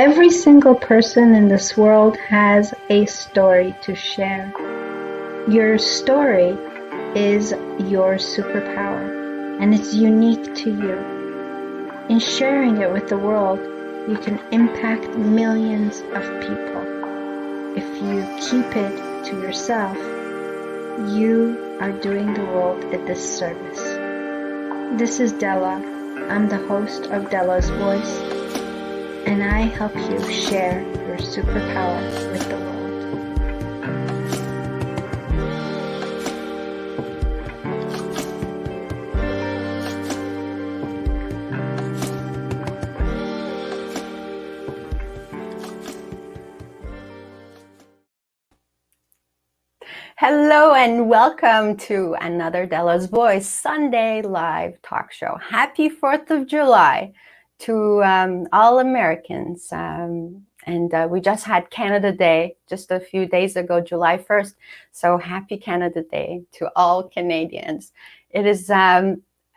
Every single person in this world has a story to share. Your story is your superpower, and it's unique to you. In sharing it with the world, you can impact millions of people. If you keep it to yourself, you are doing the world a disservice. This is Dela. I'm the host of Dela's Voice, and I help you share your superpower with the world. Hello and welcome to another Dela's Voice Sunday live talk show. Happy 4th of July to all Americans. We just had Canada Day just a few days ago, July 1st. So happy Canada Day to all Canadians. It is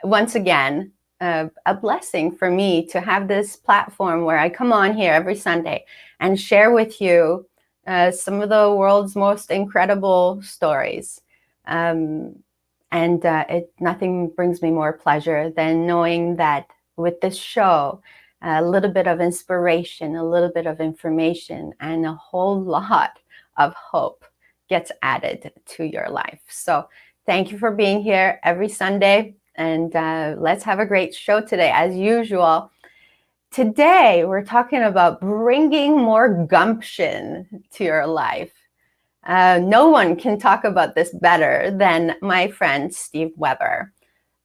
once again a blessing for me to have this platform where I come on here every Sunday and share with you some of the world's most incredible stories. Nothing brings me more pleasure than knowing that with this show, a little bit of inspiration, a little bit of information, and a whole lot of hope gets added to your life. So thank you for being here every Sunday, and let's have a great show today, as usual. Today, we're talking about bringing more gumption to your life. No one can talk about this better than my friend, Steve Weber.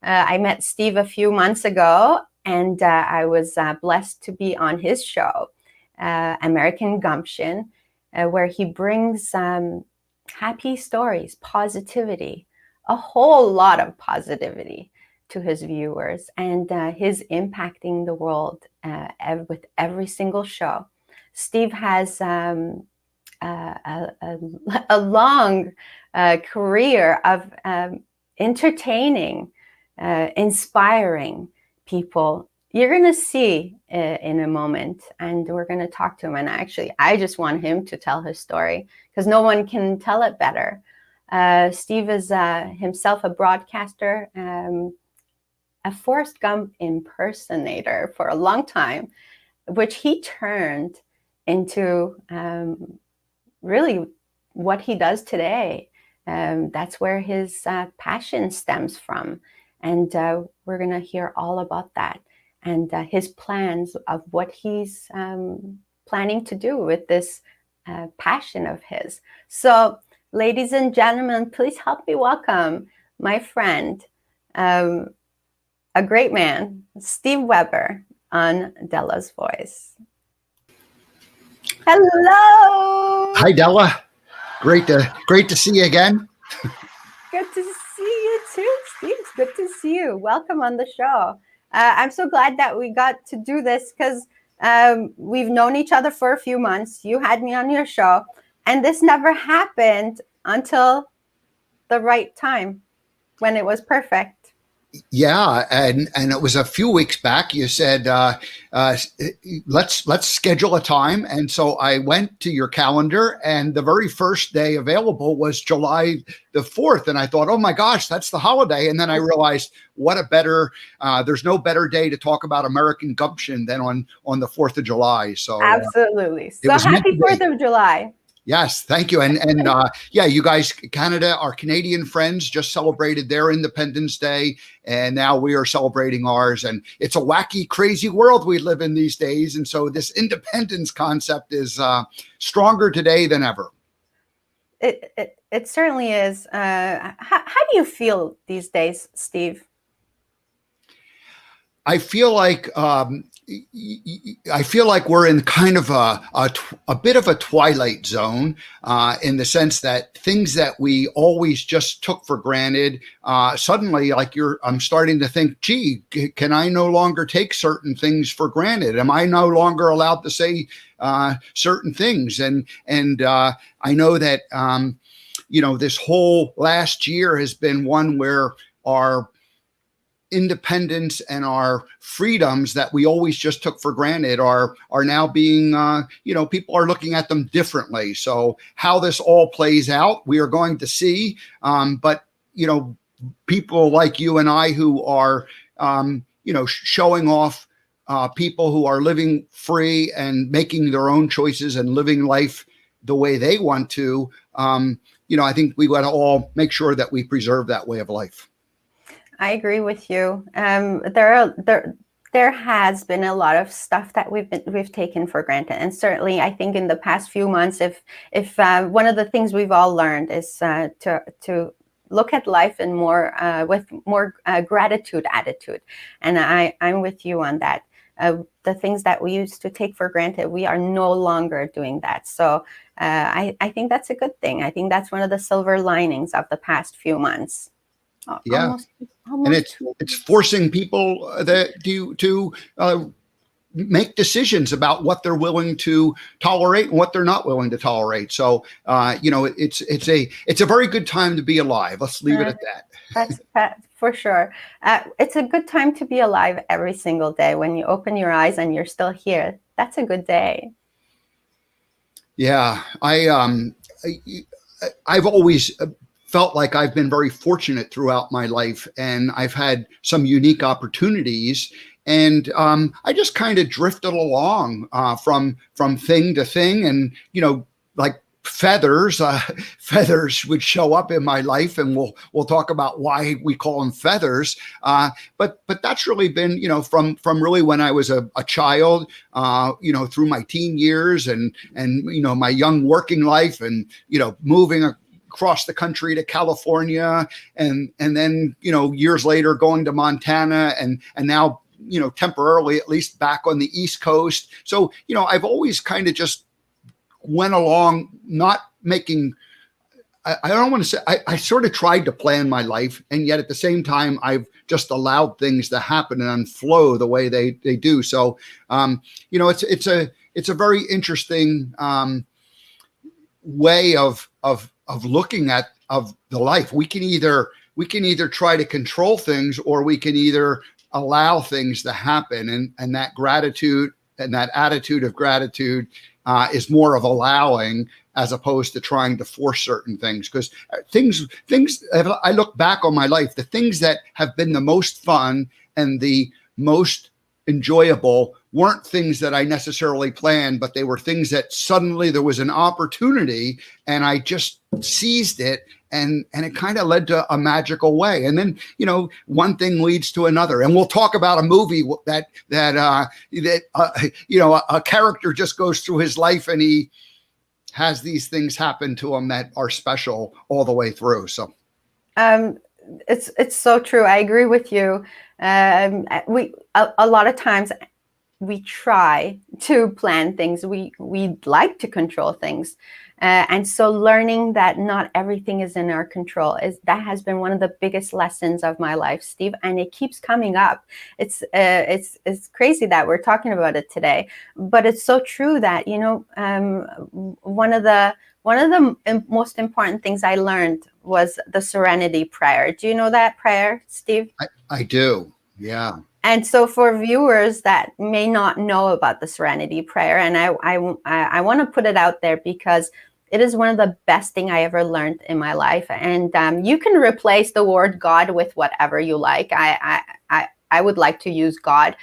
I met Steve a few months ago, and I was blessed to be on his show, American Gumption, where he brings happy stories, positivity, a whole lot of positivity to his viewers, and his impacting the world with every single show. Steve has a long career of entertaining, inspiring people. You're going to see in a moment, and we're going to talk to him. And actually, I just want him to tell his story because no one can tell it better. Steve is himself a broadcaster, a Forrest Gump impersonator for a long time, which he turned into really what he does today. That's where his passion stems from. And we're going to hear all about that and his plans of what he's planning to do with this passion of his. So, ladies and gentlemen, please help me welcome my friend, a great man, Steve Weber, on Dela's Voice. Hello. Hi, Dela. Great to see you again. Good to see you too, Steve. It's good to see you. Welcome on the show. I'm so glad that we got to do this because we've known each other for a few months. You had me on your show, and this never happened until the right time when it was perfect. Yeah, and it was a few weeks back. You said let's schedule a time, and so I went to your calendar, and the very first day available was July the 4th, and I thought, oh my gosh, that's the holiday. And then I realized what a better there's no better day to talk about American Gumption than on the 4th of July. So absolutely. So happy 4th of July. Yes, thank you. And yeah, you guys, Canada, our Canadian friends just celebrated their Independence Day, and now we are celebrating ours. And it's a wacky, crazy world we live in these days. And so this independence concept is stronger today than ever. It certainly is. How do you feel these days, Steve? I feel like we're in kind of a bit of a twilight zone in the sense that things that we always just took for granted, suddenly, like I'm starting to think, gee, can I no longer take certain things for granted? Am I no longer allowed to say certain things? And I know that this whole last year has been one where our independence and our freedoms that we always just took for granted are now being, people are looking at them differently. So how this all plays out, we are going to see. But people like you and I who are, showing off people who are living free and making their own choices and living life the way they want to, I think we got to all make sure that we preserve that way of life. I agree with you. There has been a lot of stuff that we've taken for granted, and certainly I think in the past few months, if one of the things we've all learned is to look at life in with more gratitude attitude, and I'm with you on that. The things that we used to take for granted, we are no longer doing that. So I think that's a good thing. I think that's one of the silver linings of the past few months. Yeah, and it's forcing people to make decisions about what they're willing to tolerate and what they're not willing to tolerate. So it's a very good time to be alive. Let's leave it at that. That's for sure. It's a good time to be alive every single day. When you open your eyes and you're still here, that's a good day. Yeah, I've always felt like I've been very fortunate throughout my life, and I've had some unique opportunities, and I just kind of drifted along from thing to thing, and like feathers would show up in my life, and we'll talk about why we call them feathers. But that's really been from really when I was a child, through my teen years and my young working life, and moving across the country to California, and then years later going to Montana, and now temporarily at least back on the East Coast. So I've always kind of just went along, not making, I don't want to say, I sort of tried to plan my life, and yet at the same time I've just allowed things to happen and unflow the way they do. So it's a very interesting way of looking at the life. We can either try to control things, or we can either allow things to happen, and that gratitude and that attitude of gratitude is more of allowing, as opposed to trying to force certain things. Because things, I look back on my life, the things that have been the most fun and the most enjoyable weren't things that I necessarily planned, but they were things that suddenly there was an opportunity and I just seized it, and it kind of led to a magical way. And then, one thing leads to another. And we'll talk about a movie that a character just goes through his life and he has these things happen to him that are special all the way through. So it's so true. I agree with you. A lot of times we try to plan things. We like to control things. And so learning that not everything is in our control that has been one of the biggest lessons of my life, Steve, and it keeps coming up. It's crazy that we're talking about it today, but it's so true that one of the most important things I learned was the serenity prayer. Do you know that prayer, Steve? I do. Yeah. And so for viewers that may not know about the serenity prayer, and I want to put it out there because it is one of the best thing I ever learned in my life. And you can replace the word God with whatever you like. I would like to use God.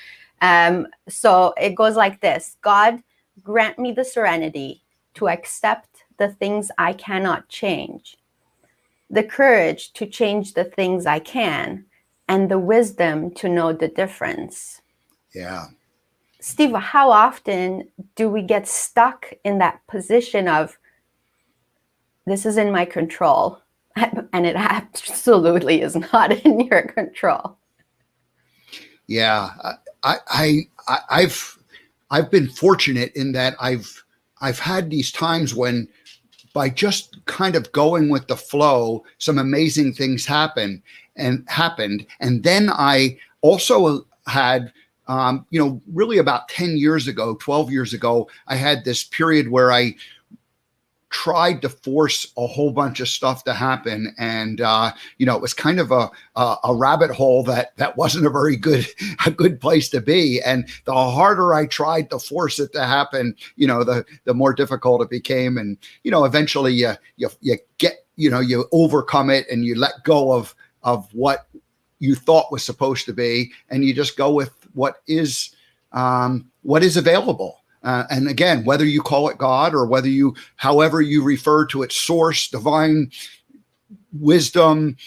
So it goes like this: God, grant me the serenity to accept the things I cannot change, the courage to change the things I can, and the wisdom to know the difference. Yeah. Steve, how often do we get stuck in that position of, this is in my control, and it absolutely is not in your control? Yeah, I've been fortunate in that I've had these times when, by just kind of going with the flow, some amazing things happened. And then I also had, really about 10 years ago, 12 years ago, I had this period where I tried to force a whole bunch of stuff to happen, and it was kind of a rabbit hole that wasn't a good place to be. And the harder I tried to force it to happen, the more difficult it became. And eventually you get you overcome it, and you let go of what you thought was supposed to be, and you just go with what is available. And again, whether you call it God or however you refer to its source, divine wisdom,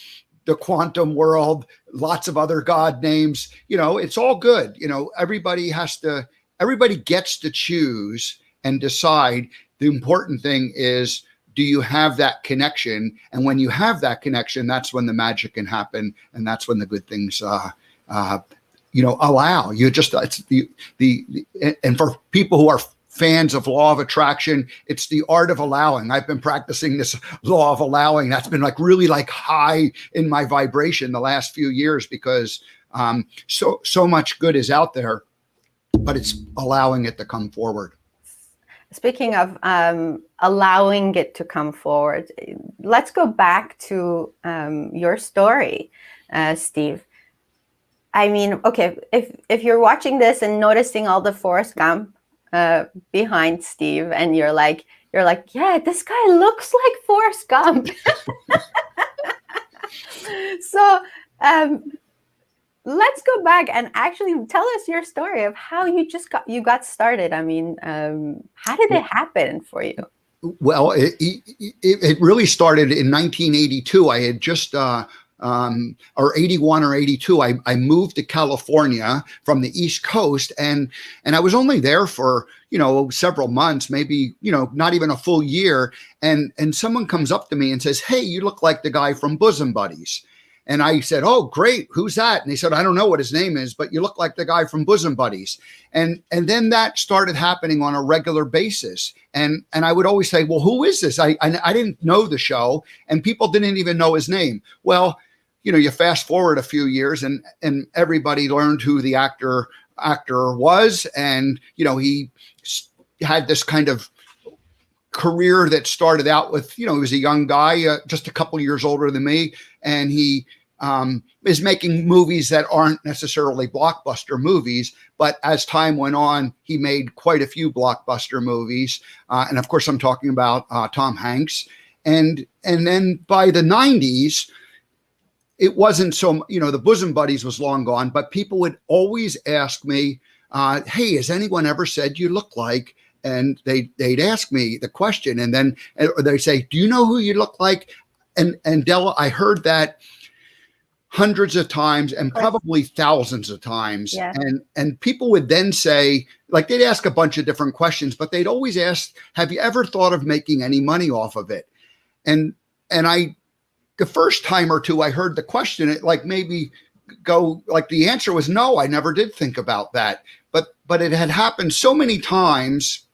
the quantum world, lots of other God names, it's all good. Everybody gets to choose and decide. The important thing is, do you have that connection? And when you have that connection, that's when the magic can happen. And that's when the good things, allow you. Just it's and for people who are fans of law of attraction, it's the art of allowing. I've been practicing this law of allowing. That's been really high in my vibration the last few years, because so much good is out there, but it's allowing it to come forward. Speaking of allowing it to come forward, let's go back to your story, Steve. I mean, okay, if you're watching this and noticing all the Forrest Gump behind Steve, and you're like, yeah, this guy looks like Forrest Gump. So let's go back and actually tell us your story of how you got started. I mean, how did it happen for you? Well, it really started in 1982. I had just or 81 or 82, I moved to California from the East Coast, and I was only there for, several months, maybe, not even a full year. And someone comes up to me and says, "Hey, you look like the guy from Bosom Buddies." And I said, "Oh, great. Who's that?" And they said, "I don't know what his name is, but you look like the guy from Bosom Buddies." And then that started happening on a regular basis. And I would always say, "Well, who is this?" I didn't know the show, and people didn't even know his name. Well, you fast forward a few years, and everybody learned who the actor was. And, he had this kind of career that started out with, he was a young guy, just a couple years older than me. And he is making movies that aren't necessarily blockbuster movies. But as time went on, he made quite a few blockbuster movies. And of course, I'm talking about Tom Hanks. And then by the 90s, it wasn't so, the Bosom Buddies was long gone, but people would always ask me, "Hey, has anyone ever said you look like?" And they'd ask me the question, and then they say, "Do you know who you look like?" And Dela, I heard that hundreds of times, and probably thousands of times. Yeah. And people would then say, they'd ask a bunch of different questions, but they'd always ask, "Have you ever thought of making any money off of it?" And the first time or two I heard the question, it maybe the answer was no, I never did think about that. But it had happened so many times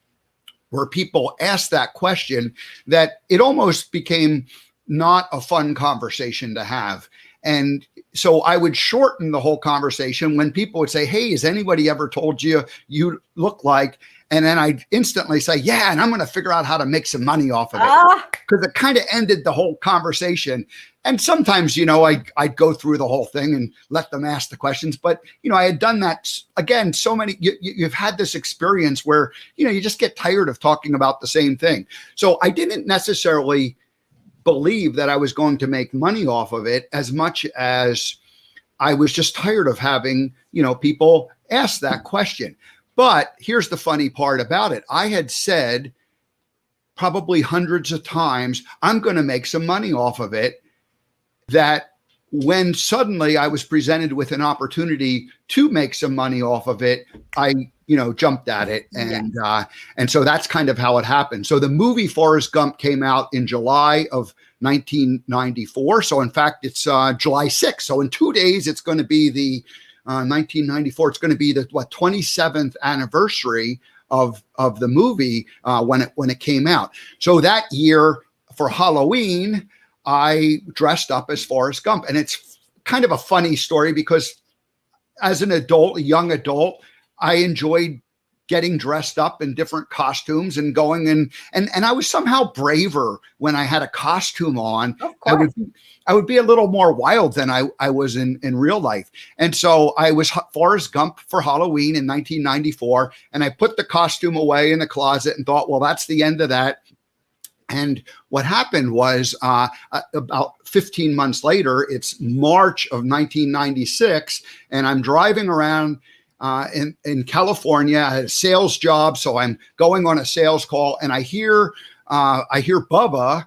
where people asked that question that it almost became not a fun conversation to have. And so I would shorten the whole conversation when people would say, "Hey, has anybody ever told you look like?" And then I'd instantly say, "Yeah, and I'm going to figure out how to make some money off of it." Because it kind of ended the whole conversation. And sometimes, I'd go through the whole thing and let them ask the questions. But, I had done that again, so many, you've had this experience where, you just get tired of talking about the same thing. So I didn't necessarily believe that I was going to make money off of it as much as I was just tired of having, people ask that question. But here's the funny part about it. I had said probably hundreds of times, I'm going to make some money off of it, that when suddenly I was presented with an opportunity to make some money off of it, I, jumped at it. And so that's kind of how it happened. So the movie Forrest Gump came out in July of 1994. So in fact, it's July 6th. So in 2 days, it's going to be the 1994. It's going to be the 27th anniversary of the movie when it came out. So that year for Halloween, I dressed up as Forrest Gump. And it's kind of a funny story because as an adult, a young adult, I enjoyed getting dressed up in different costumes and going and I was somehow braver when I had a costume on. Of course. I would be a little more wild than I was in real life. And so I was Forrest Gump for Halloween in 1994. And I put the costume away in the closet and thought, well, that's the end of that. And what happened was about 15 months later, it's March of 1996, and I'm driving around in California. I had a sales job, so I'm going on a sales call, and I hear Bubba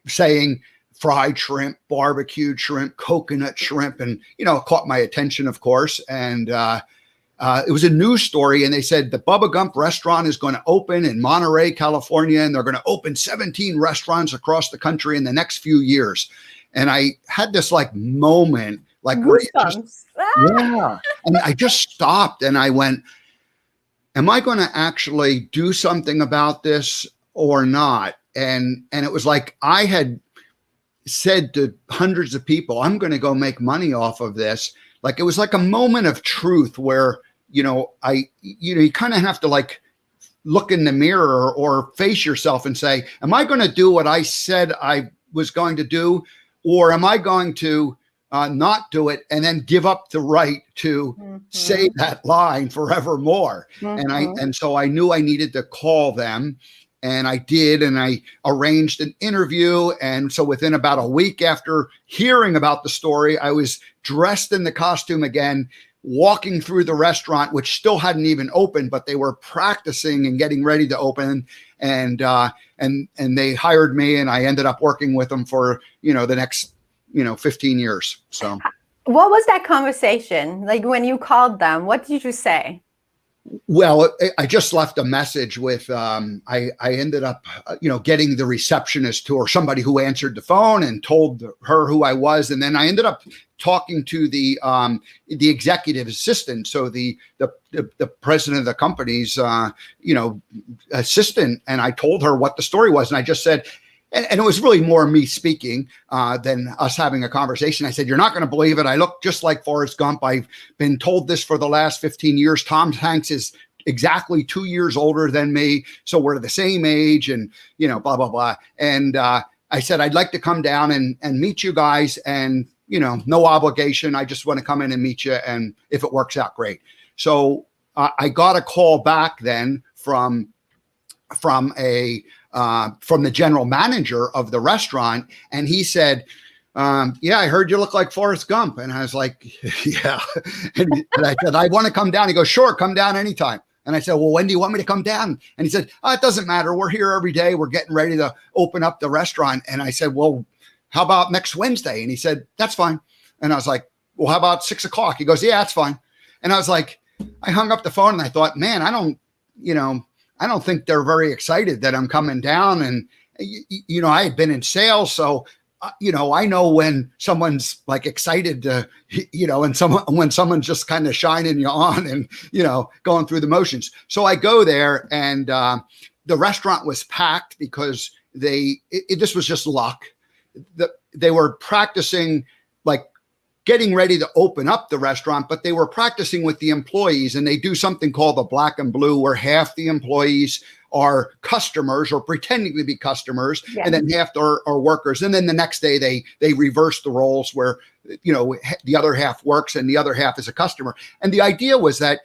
saying fried shrimp, barbecued shrimp, coconut shrimp, and it caught my attention, of course. And it was a news story, and they said the Bubba Gump restaurant is going to open in Monterey, California, and they're going to open 17 restaurants across the country in the next few years. And I had this moment, where yeah, and I just stopped and I went, am I going to actually do something about this or not? And it was like I had said to hundreds of people, I'm going to go make money off of this. Like, it was like a moment of truth where, you kind of have to look in the mirror or face yourself and say, am I going to do what I said I was going to do? Or am I going to not do it and then give up the right to say that line forevermore? And so I knew I needed to call them. And I did, and I arranged an interview. And so within about a week after hearing about the story, I was dressed in the costume again, walking through the restaurant, which still hadn't even opened, but they were practicing and getting ready to open. And they hired me, and I ended up working with them for, the next, 15 years. So what was that conversation? Like, when you called them, what did you say? Well, I just left a message with, I ended up, getting the receptionist or somebody who answered the phone and told her who I was. And then I ended up talking to the executive assistant. So the president of the company's, assistant. And I told her what the story was. And I just said, and it was really more me speaking than us having a conversation. I said, you're not going to believe it. I look just like Forrest Gump. I've been told this for the last 15 years. Tom Hanks is exactly 2 years older than me. So we're the same age and, blah, blah, blah. And I said, I'd like to come down and meet you guys, and, no obligation. I just want to come in and meet you. And if it works out, great. So I got a call back then from the general manager of the restaurant. And he said, yeah, I heard you look like Forrest Gump. And I was like, yeah. And I said, I want to come down. He goes, sure, come down anytime. And I said, well, when do you want me to come down? And he said, it doesn't matter. We're here every day. We're getting ready to open up the restaurant. And I said, well, how about next Wednesday? And he said, that's fine. And I was like, well, how about 6 o'clock? He goes, yeah, that's fine. And I was like, I hung up the phone and I thought, man, I don't think they're very excited that I'm coming down. And, I had been in sales. So, I know when someone's like excited to, and when someone's just kind of shining you on and, going through the motions. So I go there and the restaurant was packed because this was just luck. They were practicing, like getting ready to open up the restaurant, but they were practicing with the employees, and they do something called the black and blue, where half the employees are customers or pretending to be customers, and then half are workers. And then the next day they reverse the roles where, the other half works and the other half is a customer. And the idea was that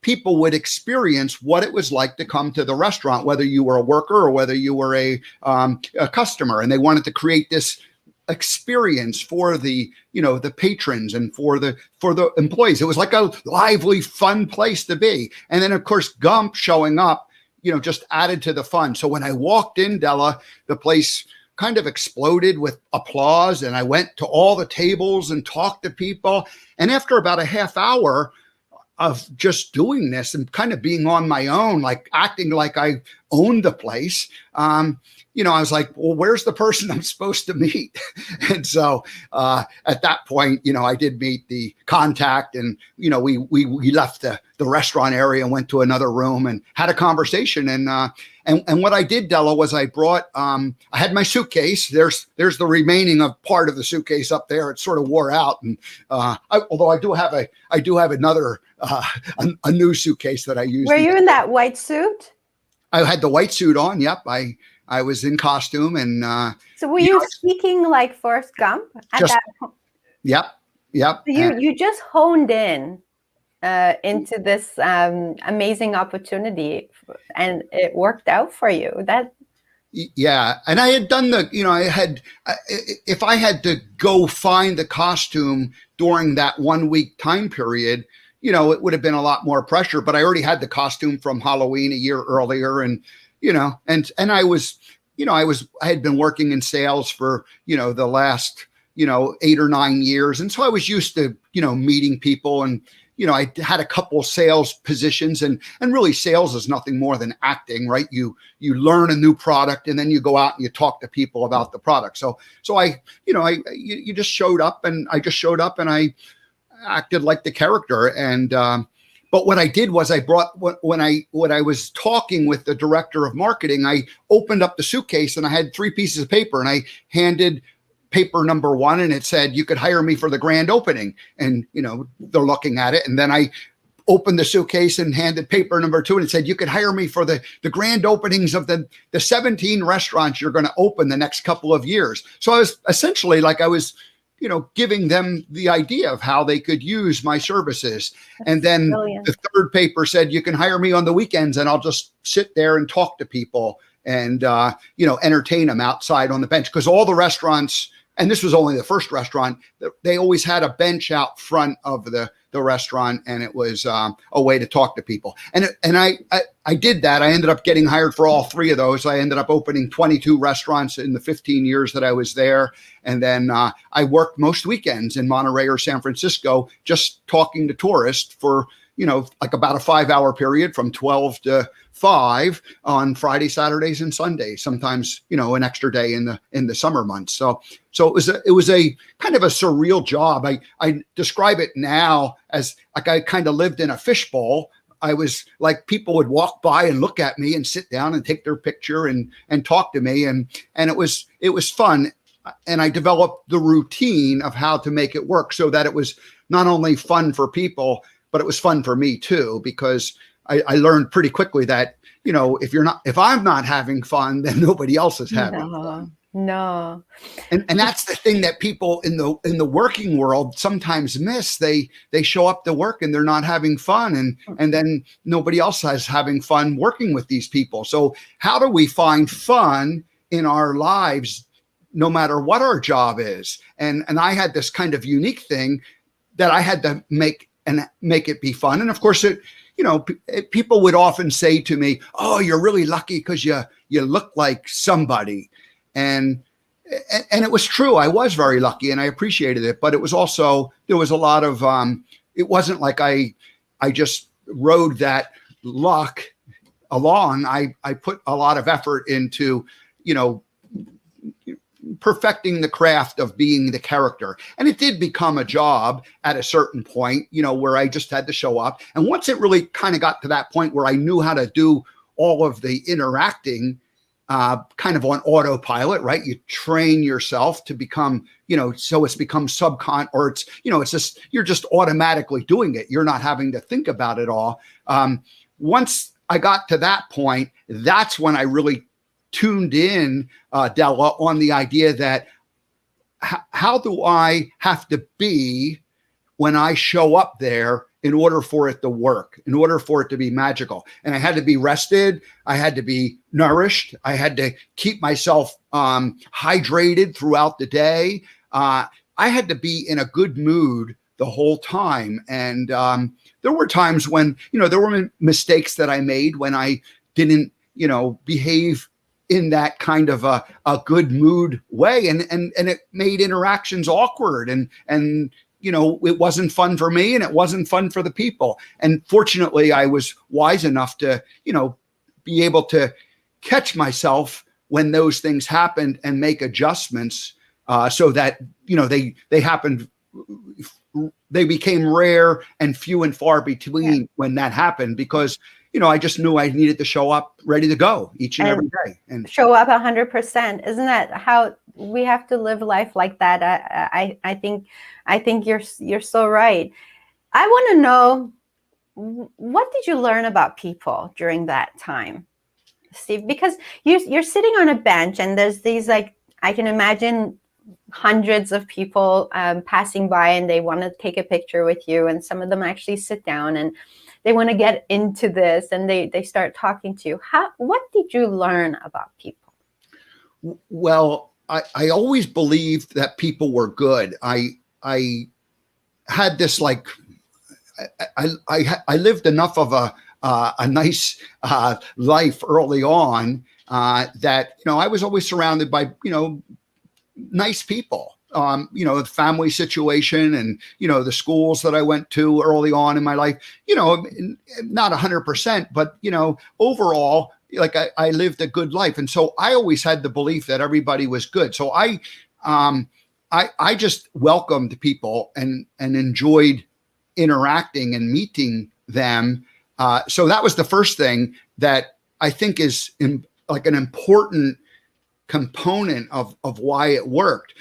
people would experience what it was like to come to the restaurant, whether you were a worker or whether you were a customer. And they wanted to create this experience for the patrons and for the employees. It was like a lively, fun place to be. And then of course Gump showing up, just added to the fun. So when I walked in, Dela, the place kind of exploded with applause, and I went to all the tables and talked to people. And after about a half hour of just doing this and kind of being on my own, like acting like I owned the place, I was like, well, where's the person I'm supposed to meet? And so at that point, I did meet the contact, and, we left the restaurant area and went to another room and had a conversation. And And what I did, Della, was I brought, I had my suitcase. There's the remaining of part of the suitcase up there. It sort of wore out. And although I do have another, a new suitcase that I use. Were you in that white suit? I had the white suit on. Yep. I was in costume. And so were you speaking like Forrest Gump at that point? Yep. Yep. So you just honed in into this amazing opportunity, and it worked out for you. Yeah. And I had done if I had to go find the costume during that 1 week time period, it would have been a lot more pressure, but I already had the costume from Halloween a year earlier. And, and I had been working in sales for, the last, 8 or 9 years. And so I was used to, meeting people, and, I had a couple of sales positions, and really sales is nothing more than acting, right? You learn a new product, and then you go out and you talk to people about the product. So you just showed up, and I acted like the character. And, but what I did was I brought, when I was talking with the director of marketing, I opened up the suitcase and I had 3 pieces of paper, and I handed paper number 1, and it said, "You could hire me for the grand opening." And, they're looking at it. And then I opened the suitcase and handed paper number 2, and it said, "You could hire me for the grand openings of the 17 restaurants you're going to open the next couple of years." So I was essentially giving them the idea of how they could use my services. And then brilliant. The 3rd paper said, "You can hire me on the weekends, and I'll just sit there and talk to people and, entertain them outside on the bench." Because all the restaurants, and this was only the first restaurant, they always had a bench out front of the restaurant, and it was a way to talk to people. And I did that. I ended up getting hired for all 3 of those. I ended up opening 22 restaurants in the 15 years that I was there. And then I worked most weekends in Monterey or San Francisco, just talking to tourists for, like about a 5-hour period from 12 to 5 on Friday, Saturdays, and Sundays. Sometimes, an extra day in the summer months. So it was a kind of a surreal job. I describe it now as like I kind of lived in a fishbowl. I was like, people would walk by and look at me and sit down and take their picture and talk to me. And it was fun. And I developed the routine of how to make it work so that it was not only fun for people, but it was fun for me too, because I learned pretty quickly that, if I'm not having fun, then nobody else is having fun. No. And that's the thing that people in the working world sometimes miss. They show up to work and they're not having fun, and then nobody else is having fun working with these people. So how do we find fun in our lives, no matter what our job is? And I had this kind of unique thing that I had to make it be fun. And of course, people would often say to me, "Oh, you're really lucky because you look like somebody." And it was true. I was very lucky and I appreciated it. But it was also, there was a lot of, it wasn't like I just rode that luck along. I put a lot of effort into, perfecting the craft of being the character. And it did become a job at a certain point, where I just had to show up. And once it really kind of got to that point where I knew how to do all of the interacting, kind of on autopilot, right? You train yourself to become, so it's become or it's, it's just, you're just automatically doing it. You're not having to think about it all. Once I got to that point, that's when I really tuned in, Della, on the idea that how do I have to be when I show up there in order for it to work, in order for it to be magical? And I had to be rested. I had to be nourished. I had to keep myself hydrated throughout the day. I had to be in a good mood the whole time. And there were times when, there were mistakes that I made when I didn't, behave in that kind of a good mood way. And it made interactions awkward. And it wasn't fun for me and it wasn't fun for the people. And fortunately, I was wise enough to, be able to catch myself when those things happened and make adjustments so that, they happened. They became rare and few and far between when that happened, because, I just knew I needed to show up ready to go each and every day. And show up 100%. Isn't that how we have to live life like that? I think you're so right. I want to know, what did you learn about people during that time, Steve? Because you're sitting on a bench and there's these, like, I can imagine hundreds of people passing by, and they want to take a picture with you, and some of them actually sit down and they want to get into this, and they start talking to you. What did you learn about people? Well, I always believed that people were good. I had this, like, I lived enough of a nice life early on that, I was always surrounded by, nice people. The family situation and, the schools that I went to early on in my life, not 100%, but, overall, like I lived a good life. And so I always had the belief that everybody was good. So I just welcomed people and enjoyed interacting and meeting them. So that was the first thing that I think is like an important component of why it worked.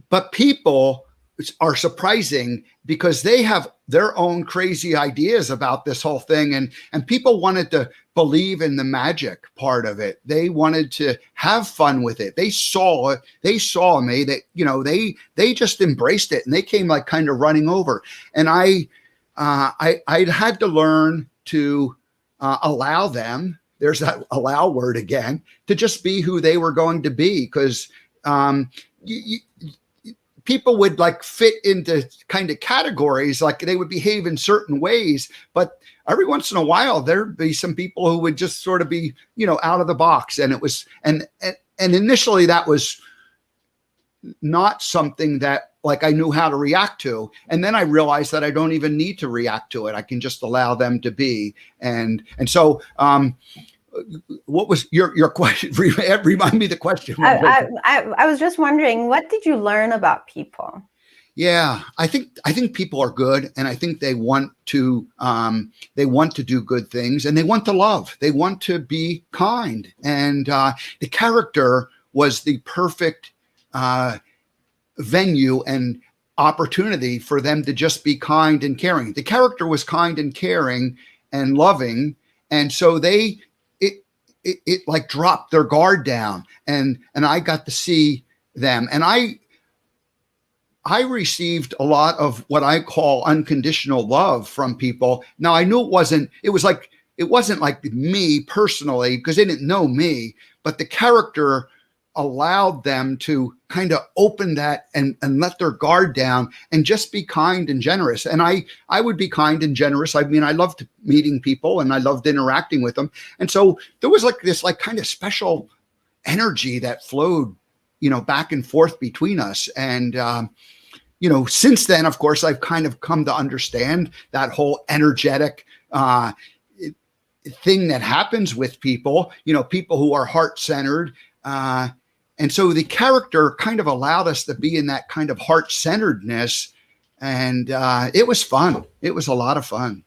But people are surprising because they have their own crazy ideas about this whole thing. And people wanted to believe in the magic part of it. They wanted to have fun with it. They saw me that, they just embraced it, and they came like kind of running over. And I had to learn to allow them, there's that allow word again, to just be who they were going to be. Because people would like fit into kind of categories, like they would behave in certain ways, but every once in a while there'd be some people who would just sort of be, out of the box. And it was, and initially that was not something that like I knew how to react to. And then I realized that I don't even need to react to it. I can just allow them to be. And so, what was your question? Remind me the question. I was just wondering, what did you learn about people? Yeah, I think people are good, and I think they want to do good things, and they want to love. They want to be kind, and the character was the perfect venue and opportunity for them to just be kind and caring. The character was kind and caring and loving, and so it like dropped their guard down, and I got to see them, and I received a lot of what I call unconditional love from people. Now I knew it wasn't like me personally, because they didn't know me, but the character allowed them to kind of open that and let their guard down and just be kind and generous. And I would be kind and generous. I mean, I loved meeting people and I loved interacting with them. And so there was like this like kind of special energy that flowed, back and forth between us. And, since then, of course, I've kind of come to understand that whole energetic thing that happens with people, people who are heart-centered. And so the character kind of allowed us to be in that kind of heart-centeredness. And it was fun. It was a lot of fun.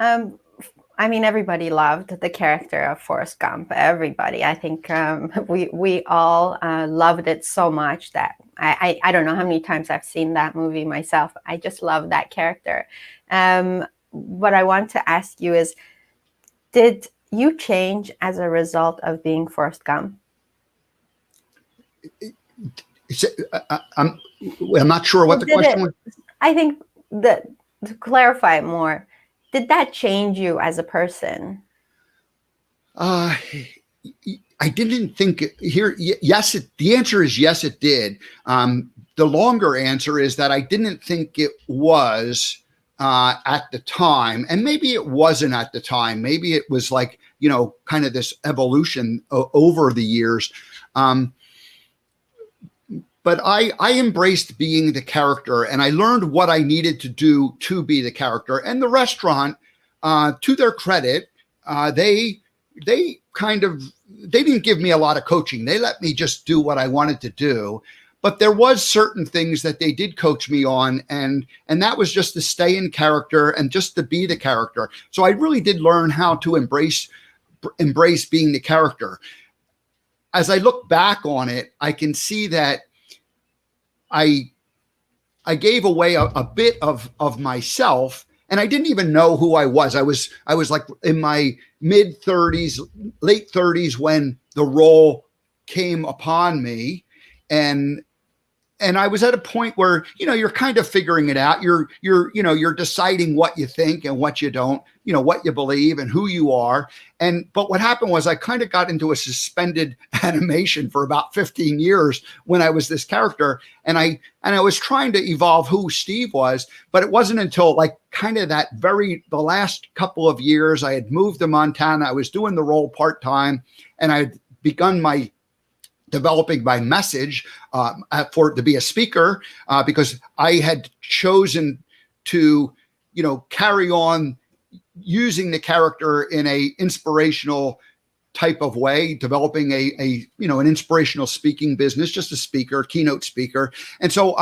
I mean, everybody loved the character of Forrest Gump. Everybody. I think we all loved it so much that I don't know how many times I've seen that movie myself. I just love that character. What I want to ask you is, did you change as a result of being Forrest Gump? I'm not sure what the question was. I think that, to clarify it more, did that change you as a person? I didn't think here. Yes, the answer is yes, it did. The longer answer is that I didn't think it was at the time, and maybe it wasn't at the time. Maybe it was like, kind of this evolution over the years. But I embraced being the character, and I learned what I needed to do to be the character. And the restaurant, to their credit, they didn't give me a lot of coaching. They let me just do what I wanted to do. but there was certain things that they did coach me on, and that was just to stay in character and just to be the character. So I really did learn how to embrace being the character. As I look back on it, I can see that I gave away a bit of myself, and I didn't even know who I was. I was like in my mid 30s, late 30s when the role came upon me, and I was at a point where, you're kind of figuring it out. You're deciding what you think and what you don't, what you believe and who you are. But what happened was I kind of got into a suspended animation for about 15 years when I was this character. And I was trying to evolve who Steve was, but it wasn't until like kind of the last couple of years I had moved to Montana. I was doing the role part-time, and I had begun developing my message to be a speaker, because I had chosen to, carry on using the character in a inspirational type of way, developing an inspirational speaking business, just a speaker, keynote speaker. And so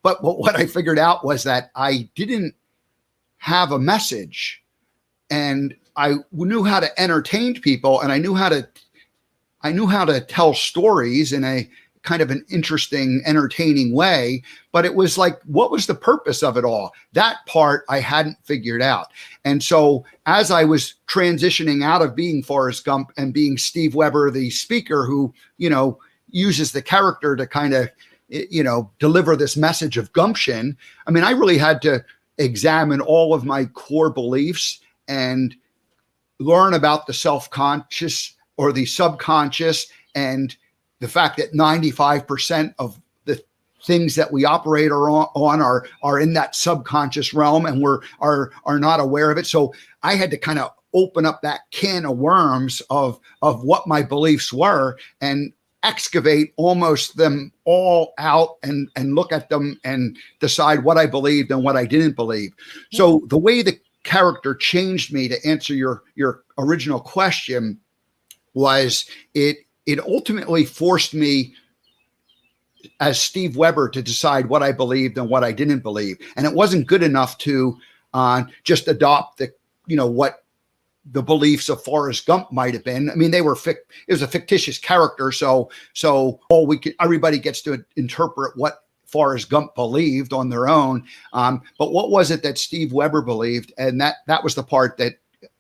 but what I figured out was that I didn't have a message, and I knew how to entertain people, and I knew how to tell stories in a kind of an interesting, entertaining way. But it was like, what was the purpose of it all? That part I hadn't figured out. And so as I was transitioning out of being Forrest Gump and being Steve Weber, the speaker who, uses the character to kind of, deliver this message of gumption, I mean, I really had to examine all of my core beliefs and learn about the self-conscious or the subconscious, and the fact that 95% of the things that we operate are in that subconscious realm, and are not aware of it. So I had to kind of open up that can of worms of what my beliefs were, and excavate almost them all out, and look at them and decide what I believed and what I didn't believe. So the way the character changed me, to answer your original question, was it ultimately forced me as Steve Weber to decide what I believed and what I didn't believe. And it wasn't good enough to just adopt what the beliefs of Forrest Gump might have been. I mean, it was a fictitious character. So everybody gets to interpret what Forrest Gump believed on their own. But what was it that Steve Weber believed? And that was the part that,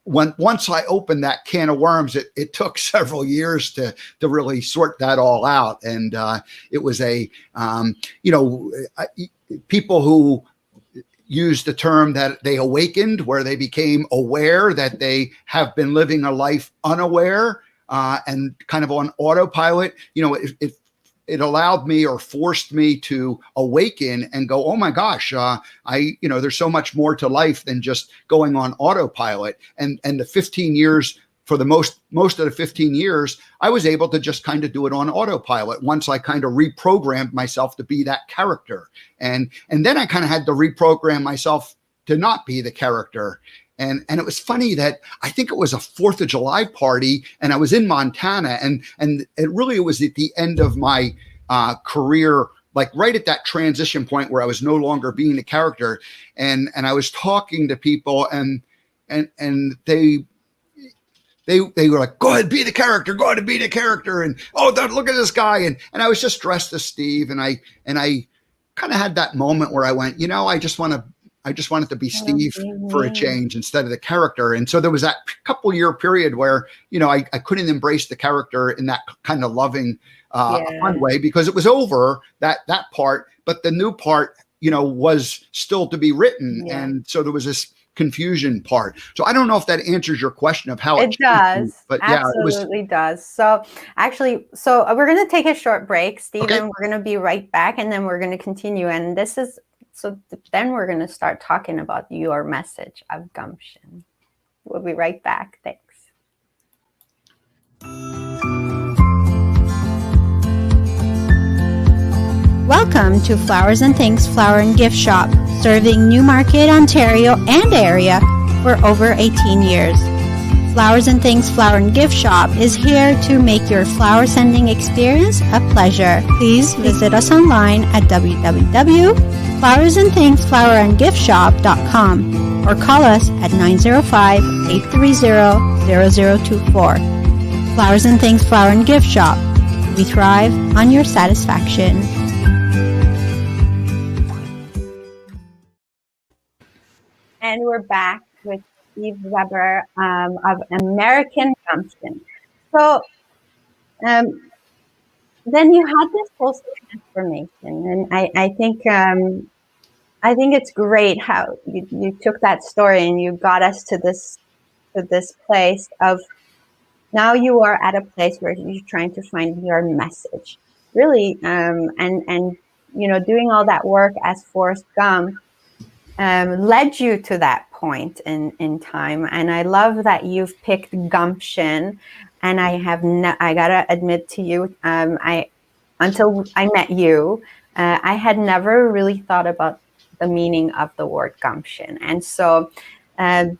once I opened that can of worms, it took several years to really sort that all out. And it was people who used the term that they awakened, where they became aware that they have been living a life unaware and kind of on autopilot. It allowed me, or forced me, to awaken and go, oh my gosh, there's so much more to life than just going on autopilot. And the 15 years, for the most of the 15 years, I was able to just kind of do it on autopilot once I kind of reprogrammed myself to be that character. And then I kind of had to reprogram myself to not be the character. And it was funny that I think it was a 4th of July party, and I was in Montana, and it really was at the end of my career, like right at that transition point where I was no longer being the character. And I was talking to people, and they were like, go ahead, be the character, go ahead and be the character. And, look at this guy. And I was just dressed as Steve. And I kind of had that moment where I went, I just wanted to be Steve for a change instead of the character. And so there was that couple year period where, I couldn't embrace the character in that kind of loving, fun way, because it was over that part, but the new part, was still to be written. Yeah. And so there was this confusion part. So I don't know if that answers your question of how it does, me, but absolutely does. So actually, we're going to take a short break, Steve, and we're going to be right back, and then we're going to continue. And then we're going to start talking about your message of gumption. We'll be right back. Thanks. Welcome to Flowers and Things Flower and Gift Shop, serving Newmarket, Ontario and area for over 18 years. Flowers and Things Flower and Gift Shop is here to make your flower sending experience a pleasure. Please visit us online at www.flowersandthingsflowerandgiftshop.com or call us at 905-830-0024. Flowers and Things Flower and Gift Shop. We thrive on your satisfaction. And we're back with Steve Weber of American Gumption. So then you had this whole transformation, and I think it's great how you took that story and you got us to this place of now you are at a place where you're trying to find your message, really, and doing all that work as Forrest Gump led you to that point in time. And I love that you've picked Gumption. And I gotta admit to you, until I met you, I had never really thought about the meaning of the word gumption. And so I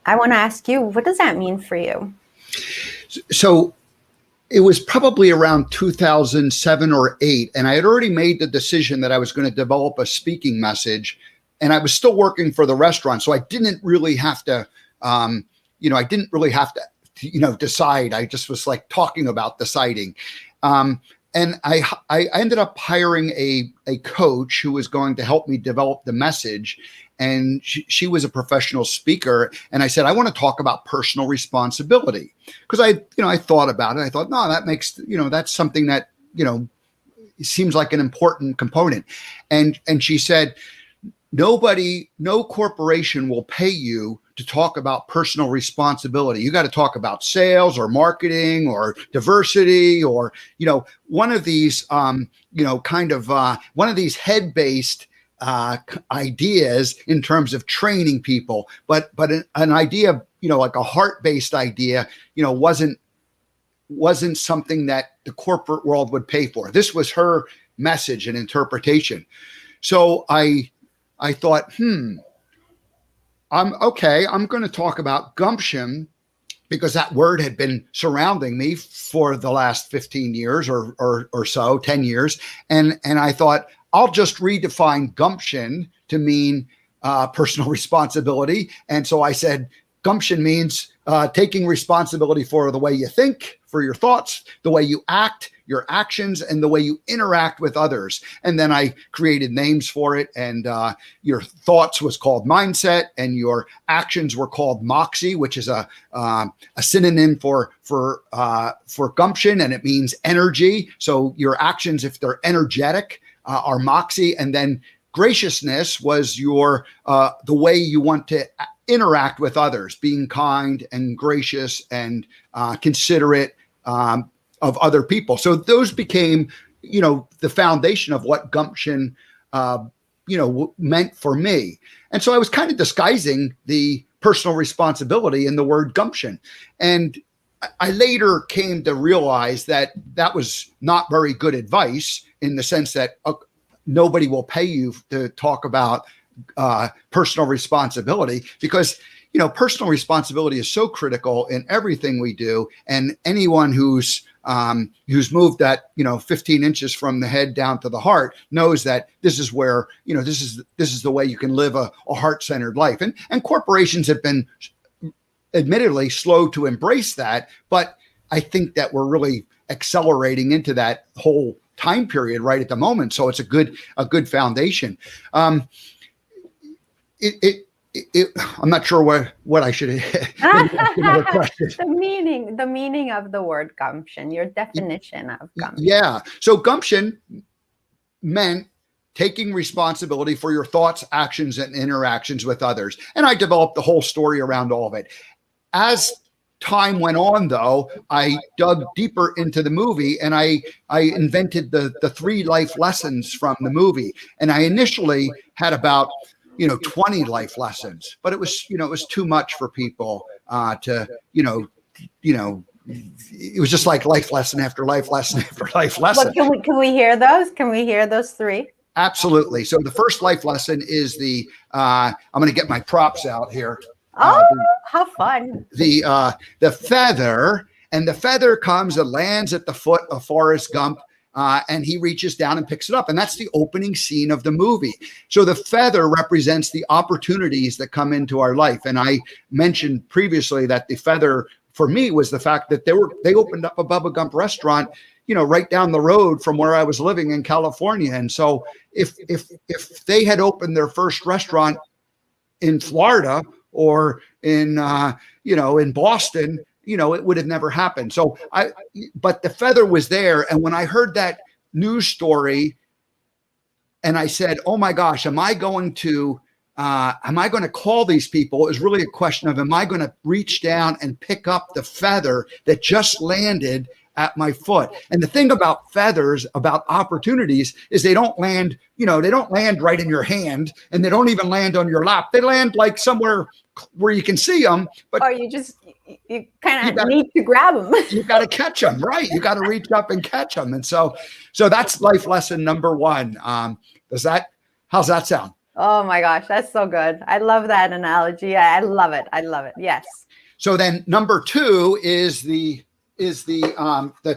want to ask you, what does that mean for you? So it was probably around 2007 or 8, and I had already made the decision that I was going to develop a speaking message. And I was still working for the restaurant, so I didn't really have to, decide. I just was like talking about deciding. And I ended up hiring a coach who was going to help me develop the message. And she was a professional speaker. And I said, I want to talk about personal responsibility, because I thought about it. I thought, no, that makes, that's something that, seems like an important component. And she said, no corporation will pay you to talk about personal responsibility. You got to talk about sales or marketing or diversity or, one of these, one of these head-based ideas in terms of training people, but an idea, like a heart-based idea, wasn't something that the corporate world would pay for. This was her message and interpretation. So I thought, I'm going to talk about gumption, because that word had been surrounding me for the last 15 years or so, 10 years. And I thought, I'll just redefine gumption to mean personal responsibility. And so I said, gumption means taking responsibility for the way you think, for your thoughts, the way you act, your actions, and the way you interact with others. And then I created names for it. And your thoughts was called mindset, and your actions were called moxie, which is a synonym for gumption, and it means energy. So your actions, if they're energetic, are moxie. And then graciousness was your the way you want to interact with others, being kind and gracious and considerate of other people. So those became, the foundation of what gumption, meant for me. And so I was kind of disguising the personal responsibility in the word gumption. And I later came to realize that that was not very good advice, in the sense that nobody will pay you to talk about personal responsibility, because personal responsibility is so critical in everything we do. And anyone who's moved that 15 inches from the head down to the heart knows that this is where this is the way you can live a heart-centered life. And corporations have been admittedly slow to embrace that, but I think that we're really accelerating into that whole time period right at the moment. So it's a good foundation. I'm not sure what I should have question. The meaning of the word gumption, your definition of gumption. Yeah. So gumption meant taking responsibility for your thoughts, actions, and interactions with others. And I developed the whole story around all of it. As time went on, though, I dug deeper into the movie, and I invented the 3 life lessons from the movie. And I initially had about 20 life lessons, but it was too much for people to it was just like life lesson after life lesson after life lesson. Well, can we hear those? Can we hear those 3? Absolutely. So the first life lesson is I'm going to get my props out here. Oh, how fun. The feather, and the feather comes and lands at the foot of Forrest Gump. And he reaches down and picks it up. And that's the opening scene of the movie. So the feather represents the opportunities that come into our life. And I mentioned previously that the feather for me was the fact that they opened up a Bubba Gump restaurant, right down the road from where I was living in California. And so if they had opened their first restaurant in Florida or in Boston, it would have never happened. So but the feather was there. And when I heard that news story and I said, oh my gosh, am I going to call these people? It was really a question of, am I going to reach down and pick up the feather that just landed at my foot? And the thing about feathers, about opportunities, is they don't land, right in your hand, and they don't even land on your lap. They land like somewhere where you can see them, but you kind of need to grab them. You got to catch them, right? You got to reach up and catch them. And so that's life lesson number one. How's that sound? Oh my gosh, that's so good. I love that analogy. I love it. Yes. So then number two is the